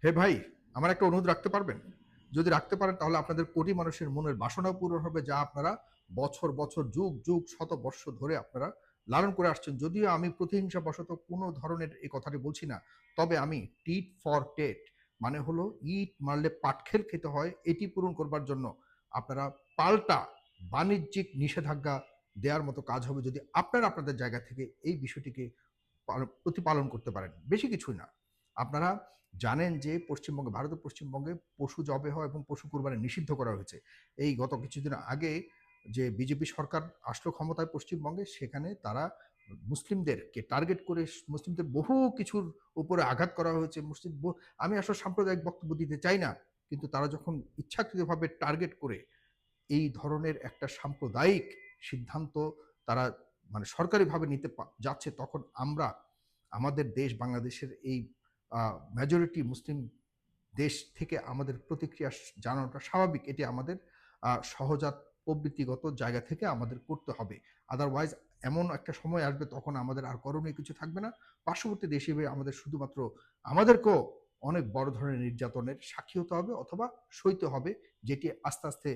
হে ভাই, আমার একটা অনুরোধ রাখতে পারবেন? যদি রাখতে পারেন তাহলে আপনাদের কোটি মানুষের মনের বাসনাও পূরণ হবে, যা আপনারা বছর বছর যুগ যুগ শত বর্ষ ধরে আপনারা লালন করে আসছেন। যদিও আমি প্রতিহিংসা বশত কোনো ধরনের এই কথাটি বলছি না, তবে আমি টিট ফর টেট, মানে হলো ইট মারলে পাটখেল খেতে হয়, এটি পূরণ করবার জন্য আপনারা পাল্টা বাণিজ্যিক নিষেধাজ্ঞা দেওয়ার মতো কাজ হবে যদি আপনারা আপনাদের জায়গা থেকে এই বিষয়টিকে প্রতিপালন করতে পারেন। বেশি কিছুই না। আপনারা জানেন যে পশ্চিমবঙ্গে, ভারতের পশ্চিমবঙ্গে পশু জবেহ এবং পশু কুরবানি নিষিদ্ধ করা হয়েছে। এই গত কিছুদিন আগে যে বিজেপি সরকার আসলো ক্ষমতায় পশ্চিমবঙ্গে, সেখানে তারা মুসলিমদেরকে টার্গেট করে মুসলিমদের বহু কিছুর উপরে আঘাত করা হয়েছে। আমি আসলে সাম্প্রদায়িক বক্তব্য দিতে চাই না। কিন্তু তারা যখন ইচ্ছাকৃতভাবে টার্গেট করে এই ধরনের একটা সাম্প্রদায়িক সিদ্ধান্ত তারা মানে সরকারিভাবে নিতে যাচ্ছে, তখন আমরা আমাদের দেশ বাংলাদেশের এই মেজরিটি মুসলিম দেশ থেকে আমাদের প্রতিক্রিয়া জানানোটা স্বাভাবিক। এটি আমাদের সহজাত প্রবৃত্তিগত জায়গা থেকে আমাদের করতে হবে। আদারওয়াইজ এমন একটা সময় আসবে তখন আমাদের আর করণীয় কিছু থাকবে না। পার্শ্ববর্তী দেশ হিসেবে আমাদের শুধুমাত্র আমাদেরকেও অনেক বড় ধরনের নির্যাতনের সাক্ষী হতে হবে অথবা সইতে হবে, যেটি আস্তে আস্তে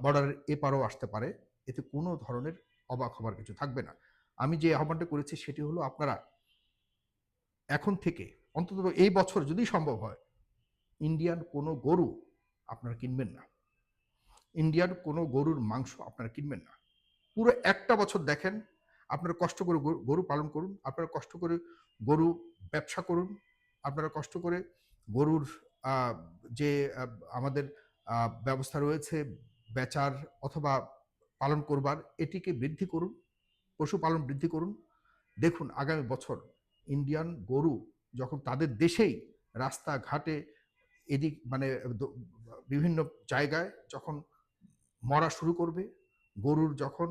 বর্ডারের এপারও আসতে পারে। এতে কোনো ধরনের অবাক হবার কিছু থাকবে না। আমি যে আহ্বানটা করেছি সেটি হলো, আপনারা এখন থেকে অন্তত এই বছর যদি সম্ভব হয় ইন্ডিয়ান কোনো গরু আপনারা কিনবেন না। ইন্ডিয়ান কোনো গরুর মাংস আপনারা কিনবেন না। পুরো একটা বছর দেখেন, আপনারা কষ্ট করে গরু পালন করুন, আপনারা কষ্ট করে গরু ব্যবসা করুন, আপনারা কষ্ট করে গরুর যে আমাদের ব্যবস্থা রয়েছে বেচার অথবা পালন করবার, এটিকে বৃদ্ধি করুন, পশুপালন বৃদ্ধি করুন। দেখুন আগামী বছর ইন্ডিয়ান গরু যখন তাদের দেশেই রাস্তাঘাটে এদিক মানে বিভিন্ন জায়গায় যখন মরা শুরু করবে, গরুর যখন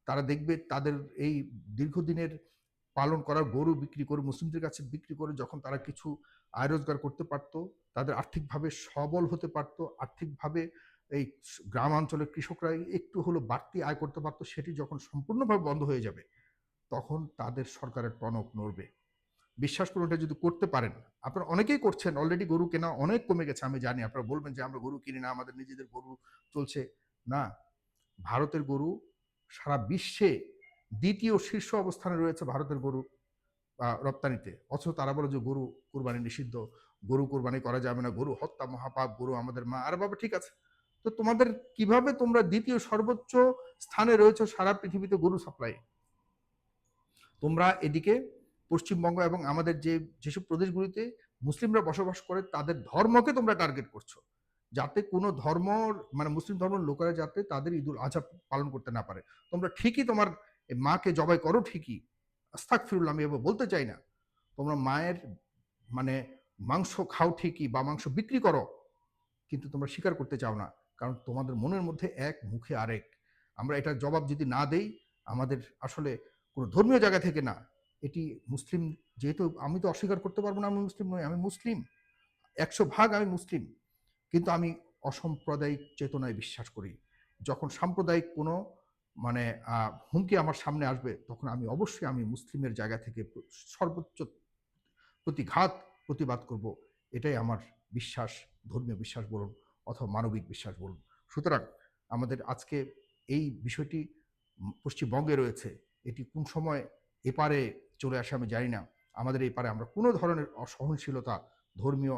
তারা দেখবে তাদের এই দীর্ঘদিনের পালন করা গরু বিক্রি করে মুসলিমদের কাছে বিক্রি করে যখন তারা কিছু আয় রোজগার করতে পারত, তাদের আর্থিকভাবে সবল হতে পারত, আর্থিকভাবে এই গ্রামাঞ্চলের কৃষকরা একটু হলো বাড়তি আয় করতে পারত, সেটি যখন সম্পূর্ণভাবে বন্ধ হয়ে যাবে তখন তাদের সরকারের টনক নড়বে। বিশ্বাস করুন, এটা যদি করতে পারেন, আপনারা অনেকেই করছেন, অলরেডি গরু কেনা অনেক কমে গেছে আমি জানি। আপনারা বলবেন যে আমরা গরু কিনি না, আমাদের নিজেদের গরু চলছে। না, ভারতের গরু সারা বিশ্বে দ্বিতীয় শীর্ষ অবস্থানে রয়েছে ভারতের গরু রপ্তানিতে। অথচ তারা বলে যে গরু কুরবানি নিষিদ্ধ, গরু কুরবানি করা যাবে না, গরু হত্যা মহাপাপ, গরু আমাদের মা। আরে বাবা ঠিক আছে, তো তোমাদের কিভাবে তোমরা দ্বিতীয় সর্বোচ্চ স্থানে রয়েছে সারা পৃথিবীতে গরু সাপ্লাই? তোমরা এদিকে পশ্চিমবঙ্গ এবং আমাদের যেসব প্রদেশগুলিতে মুসলিমরা বসবাস করে তাদের ধর্মকে তোমরা টার্গেট করছো, যাতে কোনো ধর্ম মানে মুসলিম ধর্মের লোকেরা যাতে তাদের ঈদুল আজহা পালন করতে না পারে। তোমরা ঠিকই তোমার মাকে জবাই করো ঠিকই, আস্তাগফিরুল্লাহ, আমি এবার বলতে চাই না, তোমরা মায়ের মানে মাংস খাও ঠিকই বা মাংস বিক্রি করো, কিন্তু তোমরা স্বীকার করতে চাও না, কারণ তোমাদের মনের মধ্যে এক, মুখে আরেক। আমরা এটার জবাব যদি না দেই, আমাদের আসলে কোনো ধর্মীয় জায়গা থেকে না, এটি মুসলিম, যেহেতু আমি তো অস্বীকার করতে পারবো না আমি মুসলিম নই, আমি মুসলিম, 100% আমি মুসলিম, কিন্তু আমি অসাম্প্রদায়িক চেতনায় বিশ্বাস করি। যখন সাম্প্রদায়িক কোনো মানে হুমকি আমার সামনে আসবে তখন আমি অবশ্যই আমি মুসলিমের জায়গা থেকে সর্বোচ্চ প্রতিঘাত প্রতিবাদ করব। এটাই আমার বিশ্বাস, ধর্মীয় বিশ্বাস বলুন অথবা মানবিক বিশ্বাস বলুন। সুতরাং আমাদের আজকে এই বিষয়টি পশ্চিমবঙ্গে রয়েছে, এটি কোন সময় এপারে চলে আসে আমি জানি না। আমাদের এই পারে আমরা কোনো ধরনের অসহনশীলতা, ধর্মীয়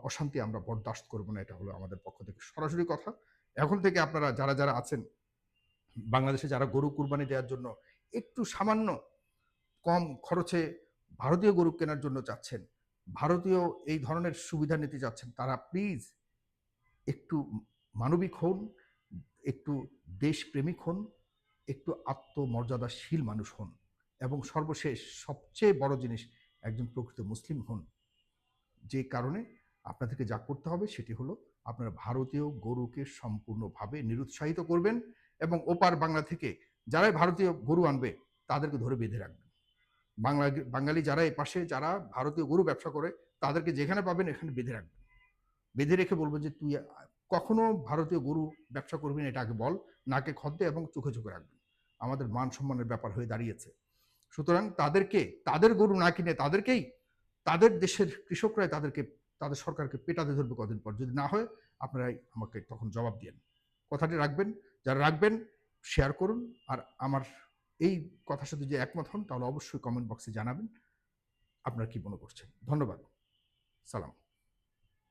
অশান্তি আমরা বরদাস্ত করব না, এটা হলো আমাদের পক্ষ থেকে সরাসরি কথা। এখন থেকে আপনারা যারা যারা আছেন বাংলাদেশে, যারা গরু কুরবানি দেওয়ার জন্য একটু সামান্য কম খরচে ভারতীয় গরু কেনার জন্য চাচ্ছেন, ভারতীয় এই ধরনের সুবিধা নিতে চাচ্ছেন, তারা প্লিজ একটু মানবিক হন, একটু দেশপ্রেমিক হন, একটু আত্মমর্যাদাশীল মানুষ হন, এবং সর্বশেষ সবচেয়ে বড় জিনিস, একজন প্রকৃত মুসলিম হন। যে কারণে আপনাদেরকে যা করতে হবে সেটি হলো আপনারা ভারতীয় গরুকে সম্পূর্ণভাবে নিরুৎসাহিত করবেন, এবং ওপার বাংলা থেকে যারাই ভারতীয় গরু আনবে তাদেরকে ধরে বেঁধে রাখবেন। বাঙালি যারা এপাশে যারা ভারতীয় গরু ব্যবসা করে তাদেরকে যেখানে পাবেন এখানে বেঁধে রাখবেন, বেঁধে রেখে বলবেন যে তুই কখনো ভারতীয় গরু ব্যবসা করবি না, এটা আগে বল, নাকে খদ্দে এবং চোখে চোখে রাখবেন। আমাদের মান সম্মানের ব্যাপার হয়ে দাঁড়িয়েছে। সুতরাং তাদেরকে, তাদের গরু না কিনে তাদেরকেই, তাদের দেশের কৃষকরাই তাদেরকে তাদের সরকারকে পেটাতে ধরবে কদিন পর। যদি না হয় আপনারাই আমাকে তখন জবাব দিয়েন। কথাটি রাখবেন। যারা রাখবেন শেয়ার করুন। আর আমার এই কথার সাথে যদি একমত হন তাহলে অবশ্যই কমেন্ট বক্সে জানাবেন আপনারা কি মনে করছেন। ধন্যবাদ। সালাম।